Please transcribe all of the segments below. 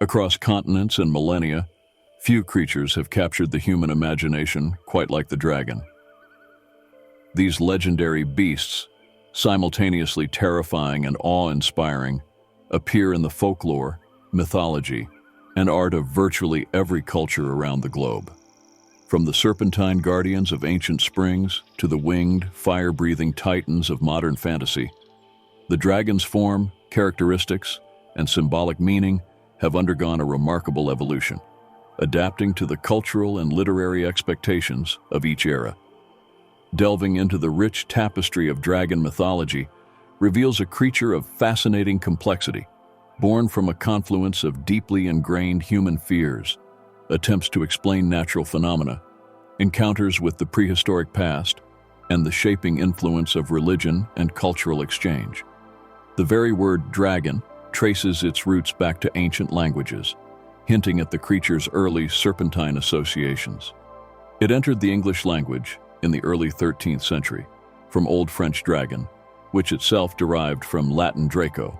Across continents and millennia, few creatures have captured the human imagination quite like the dragon. These legendary beasts, simultaneously terrifying and awe-inspiring, appear in the folklore, mythology, and art of virtually every culture around the globe. From the serpentine guardians of ancient springs to the winged, fire-breathing titans of modern fantasy, the dragon's form, characteristics, and symbolic meaning have undergone a remarkable evolution, adapting to the cultural and literary expectations of each era. Delving into the rich tapestry of dragon mythology reveals a creature of fascinating complexity, born from a confluence of deeply ingrained human fears, attempts to explain natural phenomena, encounters with the prehistoric past, and the shaping influence of religion and cultural exchange. The very word dragon traces its roots back to ancient languages, hinting at the creature's early serpentine associations. It entered the English language in the early 13th century from Old French dragon, which itself derived from Latin draco,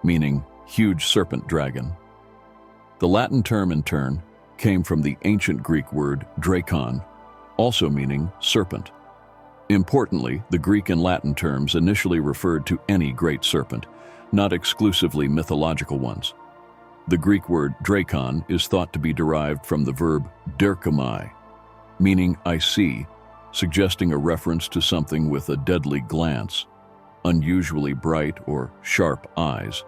meaning huge serpent dragon. The Latin term, in turn, came from the ancient Greek word drakon, also meaning serpent. Importantly, the Greek and Latin terms initially referred to any great serpent, not exclusively mythological ones. The Greek word drakon is thought to be derived from the verb derkamai, meaning I see, suggesting a reference to something with a deadly glance, unusually bright or sharp eyes,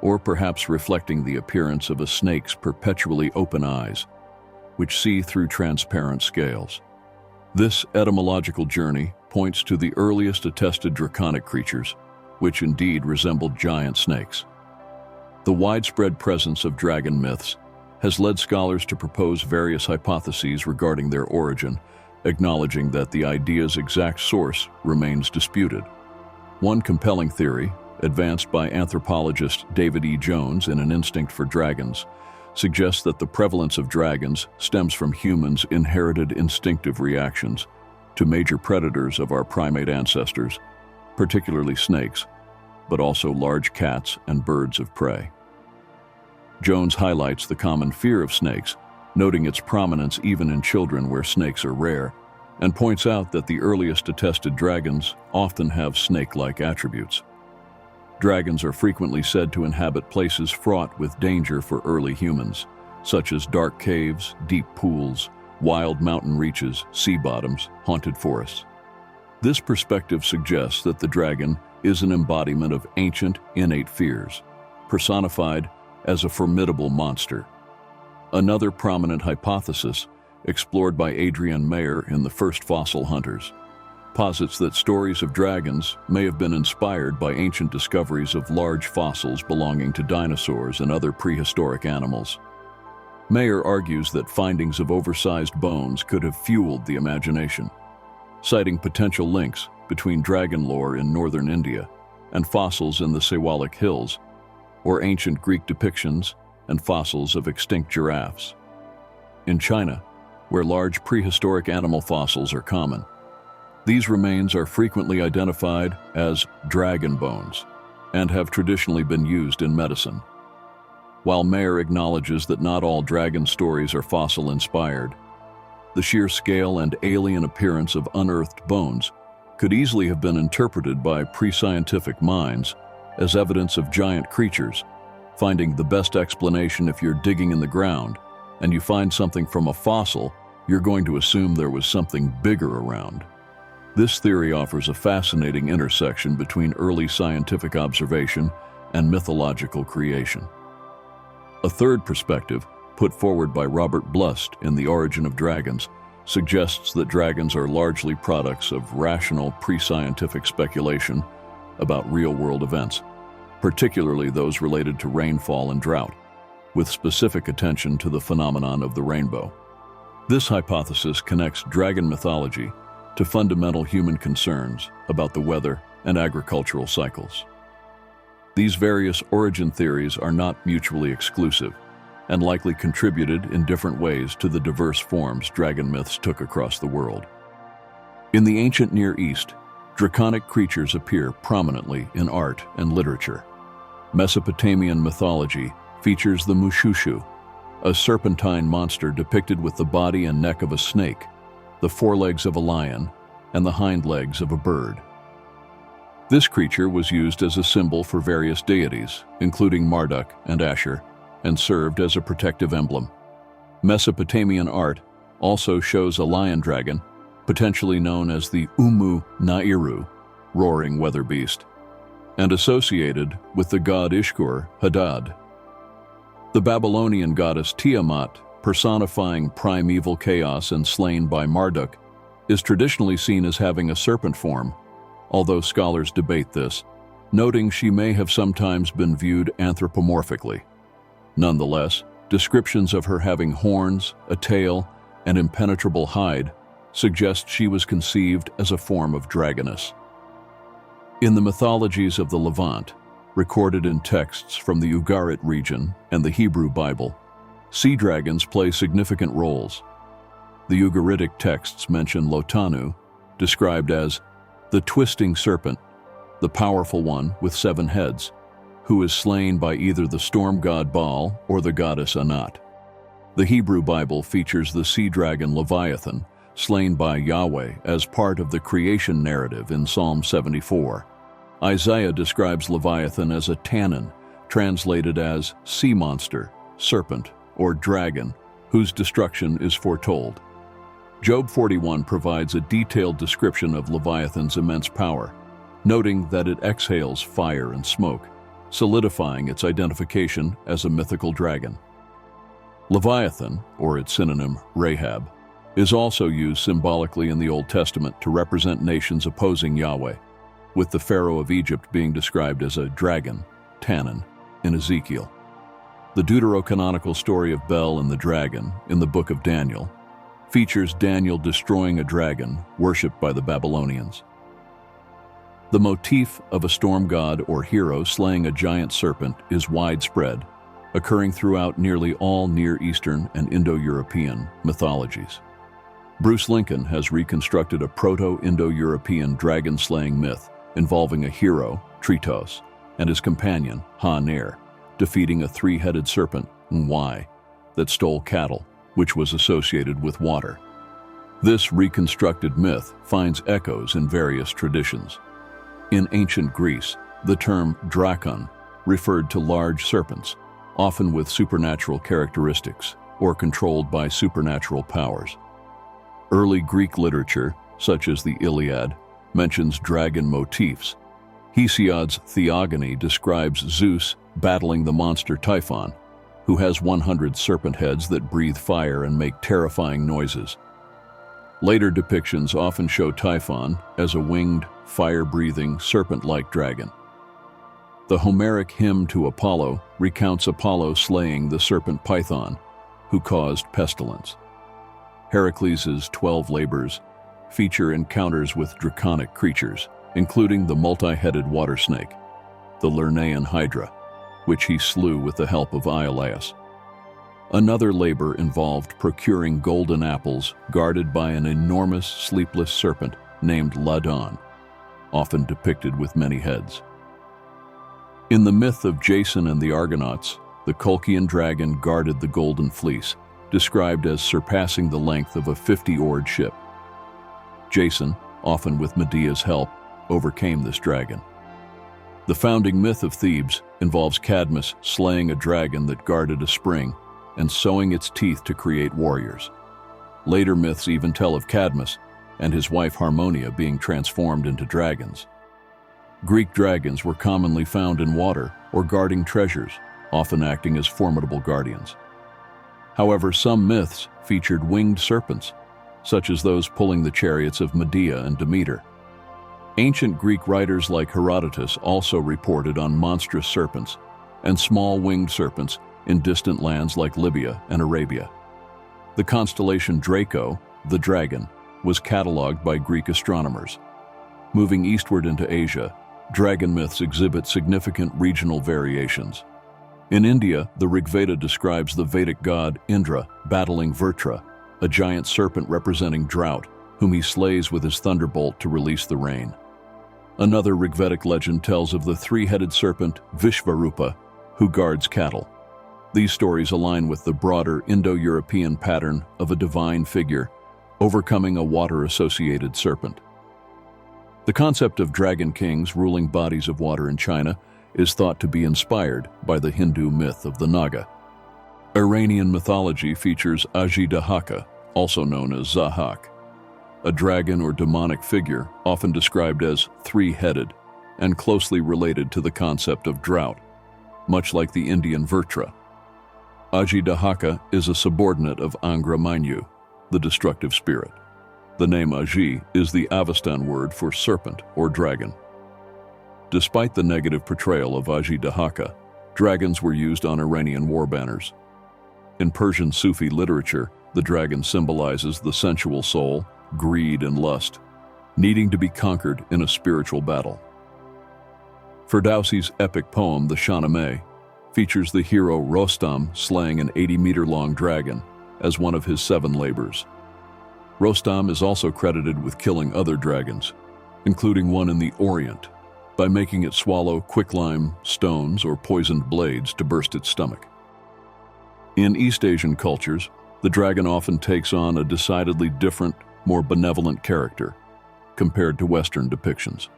or perhaps reflecting the appearance of a snake's perpetually open eyes, which see through transparent scales. This etymological journey points to the earliest attested draconic creatures, which indeed resembled giant snakes. The widespread presence of dragon myths has led scholars to propose various hypotheses regarding their origin, acknowledging that the idea's exact source remains disputed. One compelling theory, advanced by anthropologist David E. Jones in An Instinct for Dragons, suggests that the prevalence of dragons stems from humans' inherited instinctive reactions to major predators of our primate ancestors, particularly snakes, but also large cats and birds of prey. Jones highlights the common fear of snakes, noting its prominence even in children where snakes are rare, and points out that the earliest attested dragons often have snake-like attributes. Dragons are frequently said to inhabit places fraught with danger for early humans, such as dark caves, deep pools, wild mountain reaches, sea bottoms, haunted forests. This perspective suggests that the dragon is an embodiment of ancient, innate fears, personified as a formidable monster. Another prominent hypothesis, explored by Adrienne Mayer in The First Fossil Hunters, posits that stories of dragons may have been inspired by ancient discoveries of large fossils belonging to dinosaurs and other prehistoric animals. Mayer argues that findings of oversized bones could have fueled the imagination, citing potential links between dragon lore in northern India and fossils in the Siwalik Hills, or ancient Greek depictions and fossils of extinct giraffes. In China, where large prehistoric animal fossils are common, these remains are frequently identified as dragon bones and have traditionally been used in medicine. While Mayer acknowledges that not all dragon stories are fossil-inspired, the sheer scale and alien appearance of unearthed bones could easily have been interpreted by pre-scientific minds as evidence of giant creatures, finding the best explanation. If you're digging in the ground and you find something from a fossil, you're going to assume there was something bigger around. This theory offers a fascinating intersection between early scientific observation and mythological creation. A third perspective, put forward by Robert Blust in The Origin of Dragons, suggests that dragons are largely products of rational pre-scientific speculation about real-world events, particularly those related to rainfall and drought, with specific attention to the phenomenon of the rainbow. This hypothesis connects dragon mythology to fundamental human concerns about the weather and agricultural cycles. These various origin theories are not mutually exclusive and likely contributed in different ways to the diverse forms dragon myths took across the world. In the ancient Near East, draconic creatures appear prominently in art and literature. Mesopotamian mythology features the Mushushu, a serpentine monster depicted with the body and neck of a snake, the forelegs of a lion, and the hind legs of a bird. This creature was used as a symbol for various deities, including Marduk and Ashur, and served as a protective emblem. Mesopotamian art also shows a lion dragon, potentially known as the Umu Nairu, roaring weather beast, and associated with the god Ishkur Hadad. The Babylonian goddess Tiamat, personifying primeval chaos and slain by Marduk, is traditionally seen as having a serpent form, although scholars debate this, noting she may have sometimes been viewed anthropomorphically. Nonetheless, descriptions of her having horns, a tail, and impenetrable hide suggest she was conceived as a form of dragoness. In the mythologies of the Levant, recorded in texts from the Ugarit region and the Hebrew Bible, sea dragons play significant roles. The Ugaritic texts mention Lotanu, described as the twisting serpent, the powerful one with 7 heads, who is slain by either the storm god Baal or the goddess Anat. The Hebrew Bible features the sea dragon Leviathan, slain by Yahweh as part of the creation narrative in Psalm 74. Isaiah describes Leviathan as a tannin, translated as sea monster, serpent, or dragon, whose destruction is foretold. Job 41 provides a detailed description of Leviathan's immense power, noting that it exhales fire and smoke, solidifying its identification as a mythical dragon. Leviathan, or its synonym Rahab, is also used symbolically in the Old Testament to represent nations opposing Yahweh, with the Pharaoh of Egypt being described as a dragon, tannin, in Ezekiel. The deuterocanonical story of Bel and the dragon, in the book of Daniel, features Daniel destroying a dragon worshipped by the Babylonians. The motif of a storm god or hero slaying a giant serpent is widespread, occurring throughout nearly all Near Eastern and Indo-European mythologies. Bruce Lincoln has reconstructed a Proto-Indo-European dragon-slaying myth involving a hero, Tritos, and his companion, Ha-Ner, defeating a 3-headed serpent, Nwai, that stole cattle, which was associated with water. This reconstructed myth finds echoes in various traditions. In ancient Greece, the term drakon referred to large serpents, often with supernatural characteristics or controlled by supernatural powers. Early Greek literature, such as the Iliad, mentions dragon motifs. Hesiod's Theogony describes Zeus battling the monster Typhon, who has 100 serpent heads that breathe fire and make terrifying noises. Later depictions often show Typhon as a winged, fire-breathing, serpent-like dragon. The Homeric hymn to Apollo recounts Apollo slaying the serpent Python, who caused pestilence. Heracles' 12 labors feature encounters with draconic creatures, including the multi-headed water snake, the Lernaean Hydra, which he slew with the help of Iolaus. Another labor involved procuring golden apples guarded by an enormous sleepless serpent named Ladon, often depicted with many heads. In the myth of Jason and the Argonauts, the Colchian dragon guarded the Golden Fleece, described as surpassing the length of a 50-oared ship. Jason, often with Medea's help, overcame this dragon. The founding myth of Thebes involves Cadmus slaying a dragon that guarded a spring and sowing its teeth to create warriors. Later myths even tell of Cadmus and his wife Harmonia being transformed into dragons. Greek dragons were commonly found in water or guarding treasures, often acting as formidable guardians. However, some myths featured winged serpents, such as those pulling the chariots of Medea and Demeter. Ancient Greek writers like Herodotus also reported on monstrous serpents and small winged serpents in distant lands like Libya and Arabia. The constellation Draco, the dragon, was catalogued by Greek astronomers. Moving eastward into Asia, dragon myths exhibit significant regional variations. In India, the Rigveda describes the Vedic god Indra battling Vrtra, a giant serpent representing drought, whom he slays with his thunderbolt to release the rain. Another Rigvedic legend tells of the 3-headed serpent Vishvarupa, who guards cattle. These stories align with the broader Indo-European pattern of a divine figure overcoming a water-associated serpent. The concept of dragon kings ruling bodies of water in China is thought to be inspired by the Hindu myth of the Naga. Iranian mythology features Ajidahaka, also known as Zahak, a dragon or demonic figure often described as three-headed and closely related to the concept of drought, much like the Indian Vrtra. Ajidahaka is a subordinate of Angra Mainyu, the destructive spirit. The name Aji is the Avestan word for serpent or dragon. Despite the negative portrayal of Ajidahaka, dragons were used on Iranian war banners. In Persian Sufi literature, the dragon symbolizes the sensual soul, greed, and lust, needing to be conquered in a spiritual battle. Ferdowsi's epic poem, the Shahnameh, features the hero Rostam slaying an 80-meter-long dragon as one of his 7 labors. Rostam is also credited with killing other dragons, including one in the Orient, by making it swallow quicklime, stones, or poisoned blades to burst its stomach. In East Asian cultures, the dragon often takes on a decidedly different, more benevolent character compared to Western depictions.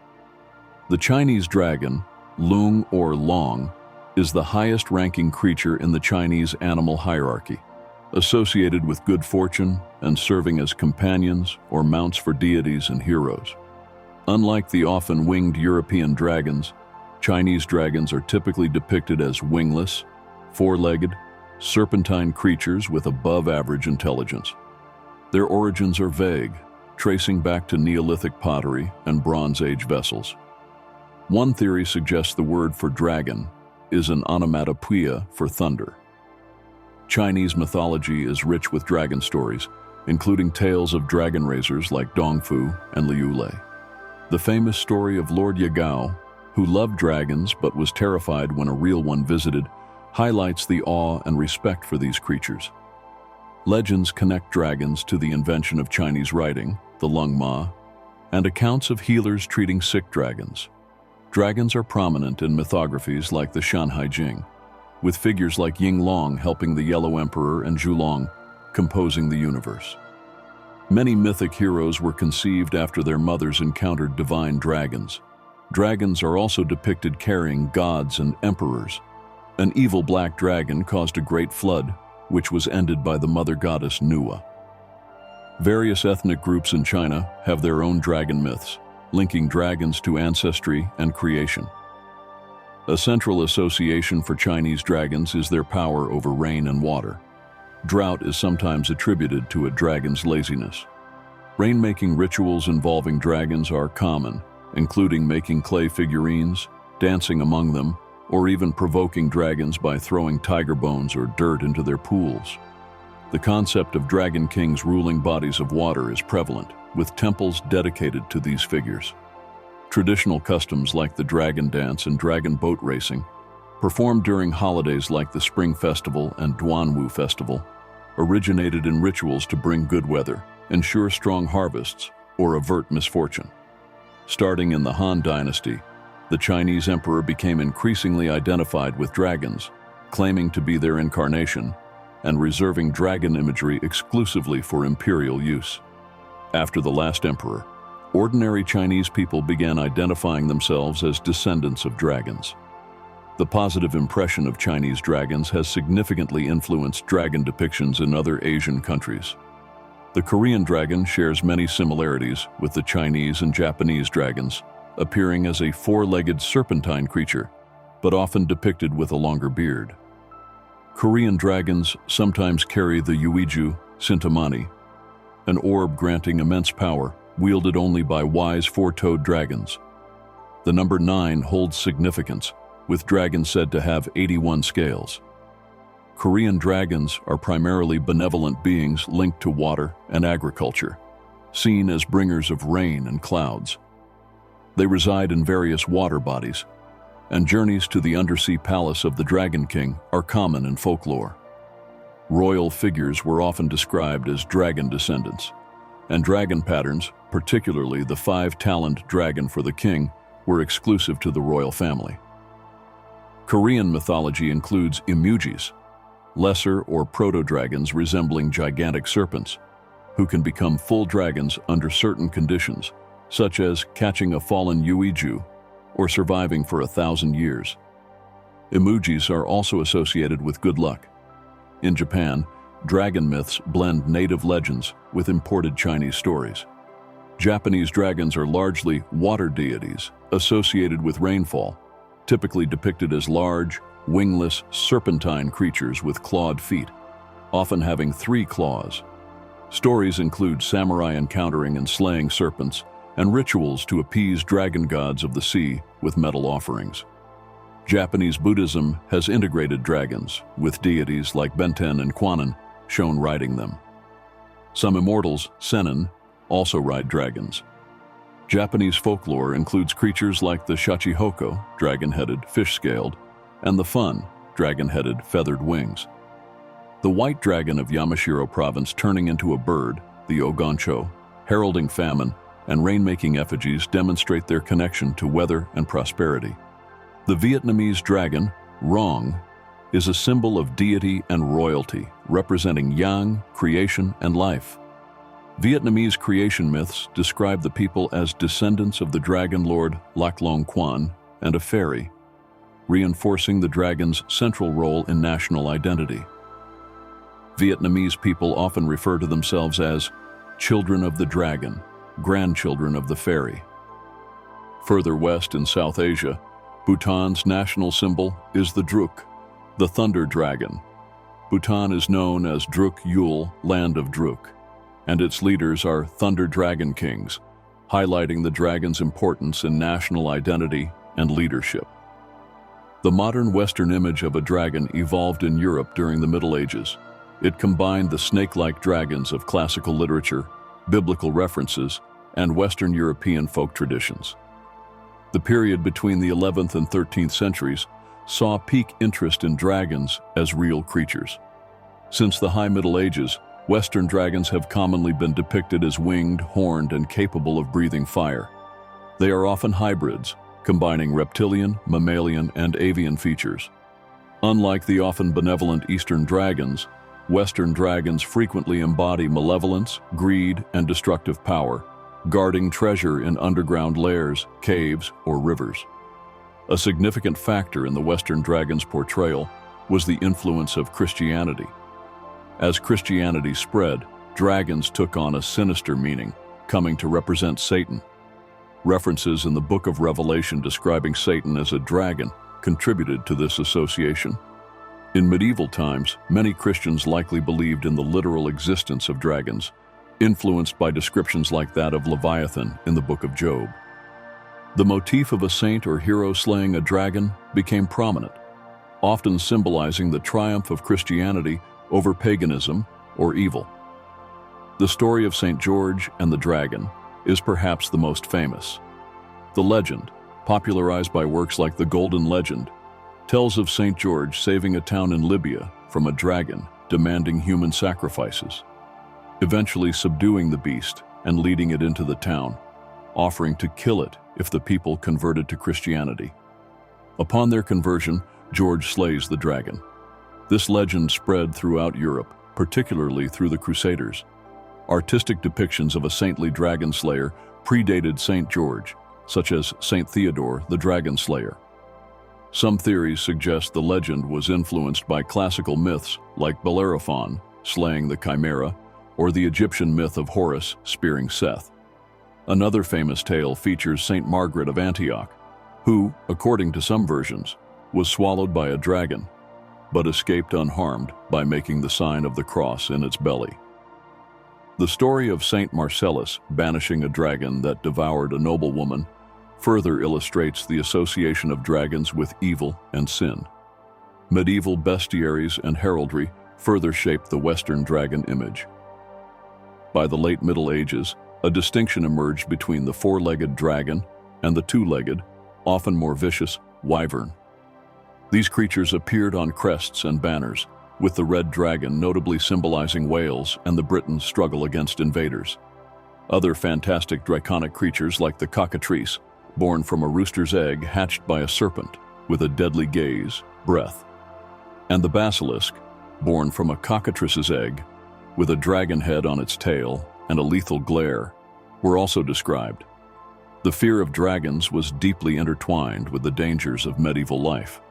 The Chinese dragon, Lung or Long, is the highest-ranking creature in the Chinese animal hierarchy, associated with good fortune and serving as companions or mounts for deities and heroes. Unlike the often winged European dragons, Chinese dragons are typically depicted as wingless, four-legged, serpentine creatures with above-average intelligence. Their origins are vague, tracing back to Neolithic pottery and Bronze Age vessels. One theory suggests the word for dragon is an onomatopoeia for thunder. Chinese mythology is rich with dragon stories, including tales of dragon raisers like Dongfu and Liu Lei. The famous story of Lord Yagao, who loved dragons but was terrified when a real one visited, highlights the awe and respect for these creatures. Legends connect dragons to the invention of Chinese writing, the Lung Ma, and accounts of healers treating sick dragons. Dragons are prominent in mythographies like the Shanhai Jing, with figures like Ying Long helping the Yellow Emperor and Zhulong composing the universe. Many mythic heroes were conceived after their mothers encountered divine dragons. Dragons are also depicted carrying gods and emperors. An evil black dragon caused a great flood, which was ended by the mother goddess Nuwa. Various ethnic groups in China have their own dragon myths, linking dragons to ancestry and creation. A central association for Chinese dragons is their power over rain and water. Drought is sometimes attributed to a dragon's laziness. Rainmaking rituals involving dragons are common, including making clay figurines, dancing among them, or even provoking dragons by throwing tiger bones or dirt into their pools. The concept of dragon kings ruling bodies of water is prevalent, with temples dedicated to these figures. Traditional customs like the dragon dance and dragon boat racing, performed during holidays like the Spring Festival and Duanwu Festival, originated in rituals to bring good weather, ensure strong harvests, or avert misfortune. Starting in the Han Dynasty, the Chinese emperor became increasingly identified with dragons, claiming to be their incarnation, and reserving dragon imagery exclusively for imperial use. After the last emperor, ordinary Chinese people began identifying themselves as descendants of dragons. The positive impression of Chinese dragons has significantly influenced dragon depictions in other Asian countries. The Korean dragon shares many similarities with the Chinese and Japanese dragons, appearing as a four-legged serpentine creature, but often depicted with a longer beard. Korean dragons sometimes carry the Yuiju Sintamani, an orb granting immense power, wielded only by wise four-toed dragons. The number 9 holds significance, with dragons said to have 81 scales. Korean dragons are primarily benevolent beings linked to water and agriculture, seen as bringers of rain and clouds. They reside in various water bodies, and journeys to the undersea palace of the Dragon King are common in folklore. Royal figures were often described as dragon descendants, and dragon patterns, particularly the 5-taloned dragon for the king, were exclusive to the royal family. Korean mythology includes Imujis, lesser or proto-dragons resembling gigantic serpents, who can become full dragons under certain conditions, such as catching a fallen Yuiju or surviving for 1,000 years. Emojis are also associated with good luck. In Japan, dragon myths blend native legends with imported Chinese stories. Japanese dragons are largely water deities associated with rainfall, typically depicted as large, wingless, serpentine creatures with clawed feet, often having 3 claws. Stories include samurai encountering and slaying serpents and rituals to appease dragon gods of the sea with metal offerings. Japanese Buddhism has integrated dragons, with deities like Benten and Kwannon shown riding them. Some immortals, Sennin, also ride dragons. Japanese folklore includes creatures like the Shachihoko, dragon-headed, fish-scaled, and the Fun, dragon-headed, feathered wings. The white dragon of Yamashiro province turning into a bird, the Ogoncho, heralding famine, and rain-making effigies demonstrate their connection to weather and prosperity. The Vietnamese dragon, Rong, is a symbol of deity and royalty, representing yang, creation, and life. Vietnamese creation myths describe the people as descendants of the dragon lord Lac Long Quan and a fairy, reinforcing the dragon's central role in national identity. Vietnamese people often refer to themselves as children of the dragon, grandchildren of the fairy. Further west in South Asia, Bhutan's national symbol is the Druk, the thunder dragon. Bhutan is known as Druk Yul, land of Druk, and its leaders are thunder dragon kings, highlighting the dragon's importance in national identity and leadership. The modern Western image of a dragon evolved in Europe during the Middle Ages. It combined the snake-like dragons of classical literature, biblical references, and Western European folk traditions. The period between the 11th and 13th centuries saw peak interest in dragons as real creatures. Since the High Middle Ages, Western dragons have commonly been depicted as winged, horned, and capable of breathing fire. They are often hybrids, combining reptilian, mammalian, and avian features. Unlike the often benevolent Eastern dragons, Western dragons frequently embody malevolence, greed, and destructive power, guarding treasure in underground lairs, caves, or rivers. A significant factor in the Western dragon's portrayal was the influence of Christianity. As Christianity spread, dragons took on a sinister meaning, coming to represent Satan. References in the Book of Revelation describing Satan as a dragon contributed to this association. In medieval times, many Christians likely believed in the literal existence of dragons, influenced by descriptions like that of Leviathan in the Book of Job. The motif of a saint or hero slaying a dragon became prominent, often symbolizing the triumph of Christianity over paganism or evil. The story of St. George and the dragon is perhaps the most famous. The legend, popularized by works like the Golden Legend, tells of St. George saving a town in Libya from a dragon demanding human sacrifices, eventually subduing the beast and leading it into the town, offering to kill it if the people converted to Christianity. Upon their conversion, George slays the dragon. This legend spread throughout Europe, particularly through the Crusaders. Artistic depictions of a saintly dragon slayer predated St. George, such as St. Theodore the Dragon Slayer. Some theories suggest the legend was influenced by classical myths like Bellerophon slaying the Chimera, or the Egyptian myth of Horus spearing Seth. Another famous tale features St. Margaret of Antioch, who, according to some versions, was swallowed by a dragon, but escaped unharmed by making the sign of the cross in its belly. The story of St. Marcellus banishing a dragon that devoured a noblewoman further illustrates the association of dragons with evil and sin. Medieval bestiaries and heraldry further shaped the Western dragon image. By the late Middle Ages, a distinction emerged between the four-legged dragon and the two-legged, often more vicious, wyvern. These creatures appeared on crests and banners, with the red dragon notably symbolizing Wales and the Britons' struggle against invaders. Other fantastic draconic creatures like the cockatrice, born from a rooster's egg hatched by a serpent with a deadly gaze, breath, and the basilisk, born from a cockatrice's egg, with a dragon head on its tail and a lethal glare, were also described. The fear of dragons was deeply intertwined with the dangers of medieval life.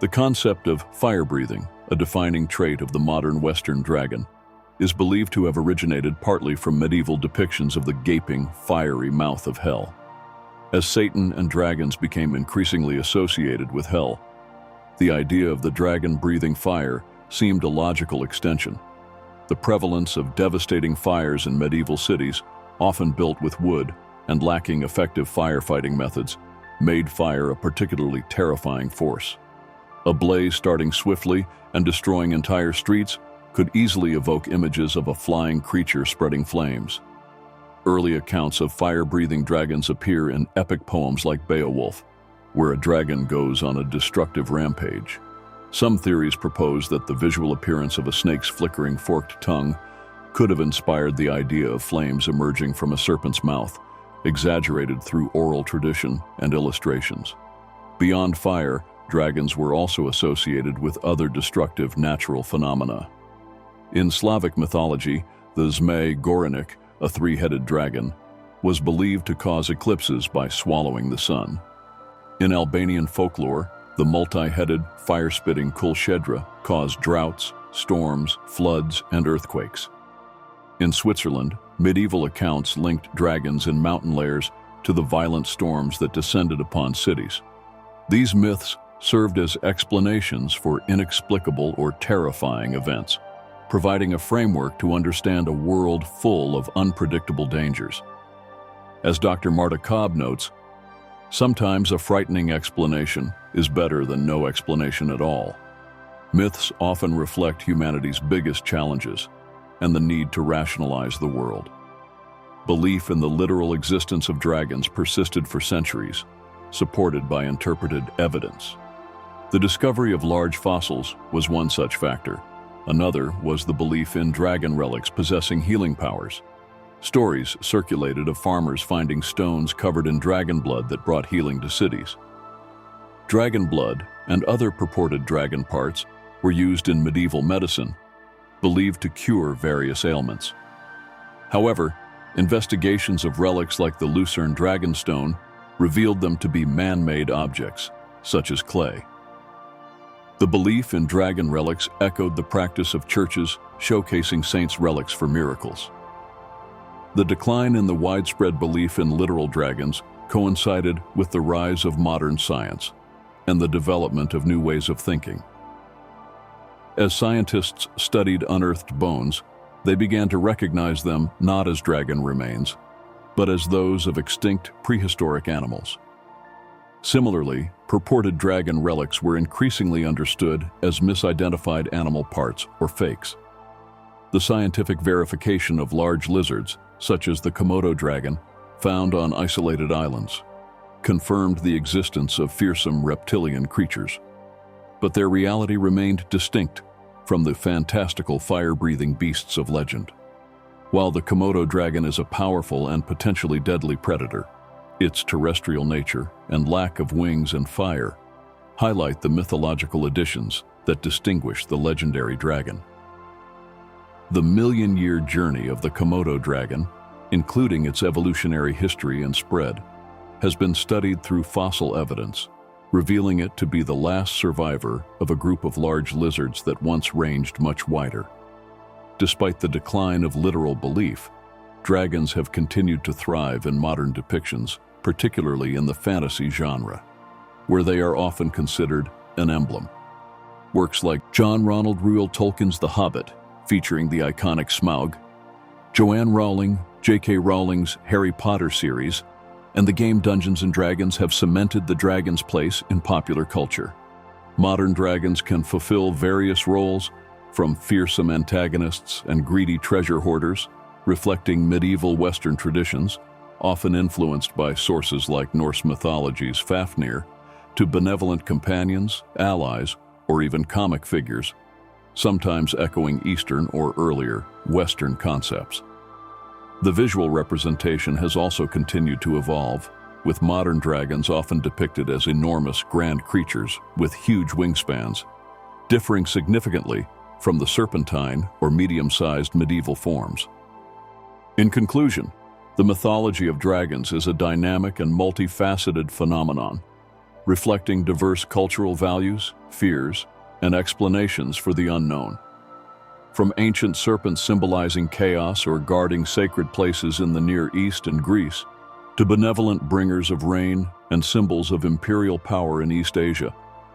The concept of fire-breathing, a defining trait of the modern Western dragon, is believed to have originated partly from medieval depictions of the gaping, fiery mouth of hell. As Satan and dragons became increasingly associated with hell, the idea of the dragon breathing fire seemed a logical extension. The prevalence of devastating fires in medieval cities, often built with wood and lacking effective firefighting methods, made fire a particularly terrifying force. A blaze starting swiftly and destroying entire streets could easily evoke images of a flying creature spreading flames. Early accounts of fire-breathing dragons appear in epic poems like Beowulf, where a dragon goes on a destructive rampage. Some theories propose that the visual appearance of a snake's flickering forked tongue could have inspired the idea of flames emerging from a serpent's mouth, exaggerated through oral tradition and illustrations. Beyond fire, dragons were also associated with other destructive natural phenomena. In Slavic mythology, the Zmej Gorenik, a three-headed dragon, was believed to cause eclipses by swallowing the sun. In Albanian folklore, the multi-headed, fire-spitting Kulshedra caused droughts, storms, floods, and earthquakes. In Switzerland, medieval accounts linked dragons in mountain layers to the violent storms that descended upon cities. These myths served as explanations for inexplicable or terrifying events, providing a framework to understand a world full of unpredictable dangers. As Dr. Marta Cobb notes, sometimes a frightening explanation is better than no explanation at all. Myths often reflect humanity's biggest challenges and the need to rationalize the world. Belief in the literal existence of dragons persisted for centuries, supported by interpreted evidence. The discovery of large fossils was one such factor. Another was the belief in dragon relics possessing healing powers. Stories circulated of farmers finding stones covered in dragon blood that brought healing to cities. Dragon blood and other purported dragon parts were used in medieval medicine, believed to cure various ailments. However, investigations of relics like the Lucerne Dragonstone revealed them to be man-made objects, such as clay. The belief in dragon relics echoed the practice of churches showcasing saints' relics for miracles. The decline in the widespread belief in literal dragons coincided with the rise of modern science and the development of new ways of thinking. As scientists studied unearthed bones, they began to recognize them not as dragon remains, but as those of extinct prehistoric animals. Similarly, purported dragon relics were increasingly understood as misidentified animal parts or fakes. The scientific verification of large lizards, such as the Komodo dragon, found on isolated islands, confirmed the existence of fearsome reptilian creatures. But their reality remained distinct from the fantastical fire-breathing beasts of legend. While the Komodo dragon is a powerful and potentially deadly predator, its terrestrial nature and lack of wings and fire highlight the mythological additions that distinguish the legendary dragon. The million-year journey of the Komodo dragon, including its evolutionary history and spread, has been studied through fossil evidence, revealing it to be the last survivor of a group of large lizards that once ranged much wider. Despite the decline of literal belief, dragons have continued to thrive in modern depictions, particularly in the fantasy genre, where they are often considered an emblem. Works like John Ronald Reuel Tolkien's The Hobbit, featuring the iconic Smaug, Joanne Rowling, J.K. Rowling's Harry Potter series, and the game Dungeons & Dragons have cemented the dragon's place in popular culture. Modern dragons can fulfill various roles, from fearsome antagonists and greedy treasure hoarders, reflecting medieval Western traditions, often influenced by sources like Norse mythology's Fafnir, to benevolent companions, allies, or even comic figures, sometimes echoing Eastern or earlier Western concepts. The visual representation has also continued to evolve, with modern dragons often depicted as enormous, grand creatures with huge wingspans, differing significantly from the serpentine or medium-sized medieval forms. In conclusion, the mythology of dragons is a dynamic and multifaceted phenomenon, reflecting diverse cultural values, fears, and explanations for the unknown. From ancient serpents symbolizing chaos or guarding sacred places in the Near East and Greece, to benevolent bringers of rain and symbols of imperial power in East Asia,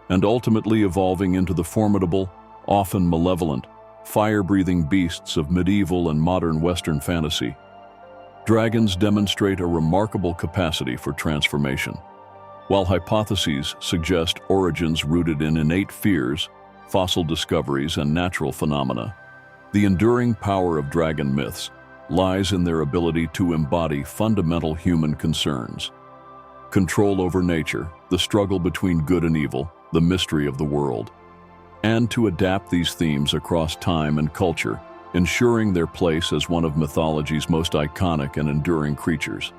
and ultimately evolving into the formidable, often malevolent, fire-breathing beasts of medieval and modern Western fantasy. Dragons demonstrate a remarkable capacity for transformation. While hypotheses suggest origins rooted in innate fears, fossil discoveries, and natural phenomena, the enduring power of dragon myths lies in their ability to embody fundamental human concerns. Control over nature, the struggle between good and evil, the mystery of the world, and to adapt these themes across time and culture, ensuring their place as one of mythology's most iconic and enduring creatures.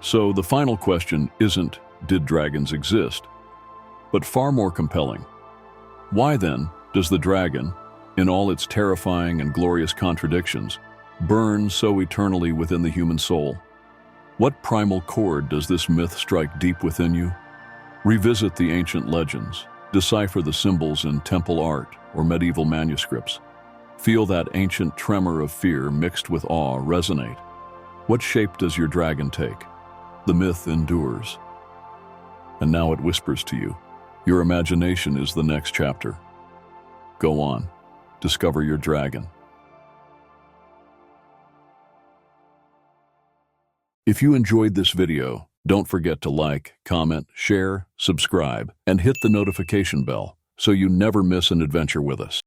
So the final question isn't, did dragons exist? But far more compelling. Why then does the dragon, in all its terrifying and glorious contradictions, burn so eternally within the human soul? What primal chord does this myth strike deep within you? Revisit the ancient legends, decipher the symbols in temple art or medieval manuscripts. Feel that ancient tremor of fear mixed with awe resonate. What shape does your dragon take? The myth endures. And now it whispers to you. Your imagination is the next chapter. Go on, discover your dragon. If you enjoyed this video, don't forget to like, comment, share, subscribe, and hit the notification bell so you never miss an adventure with us.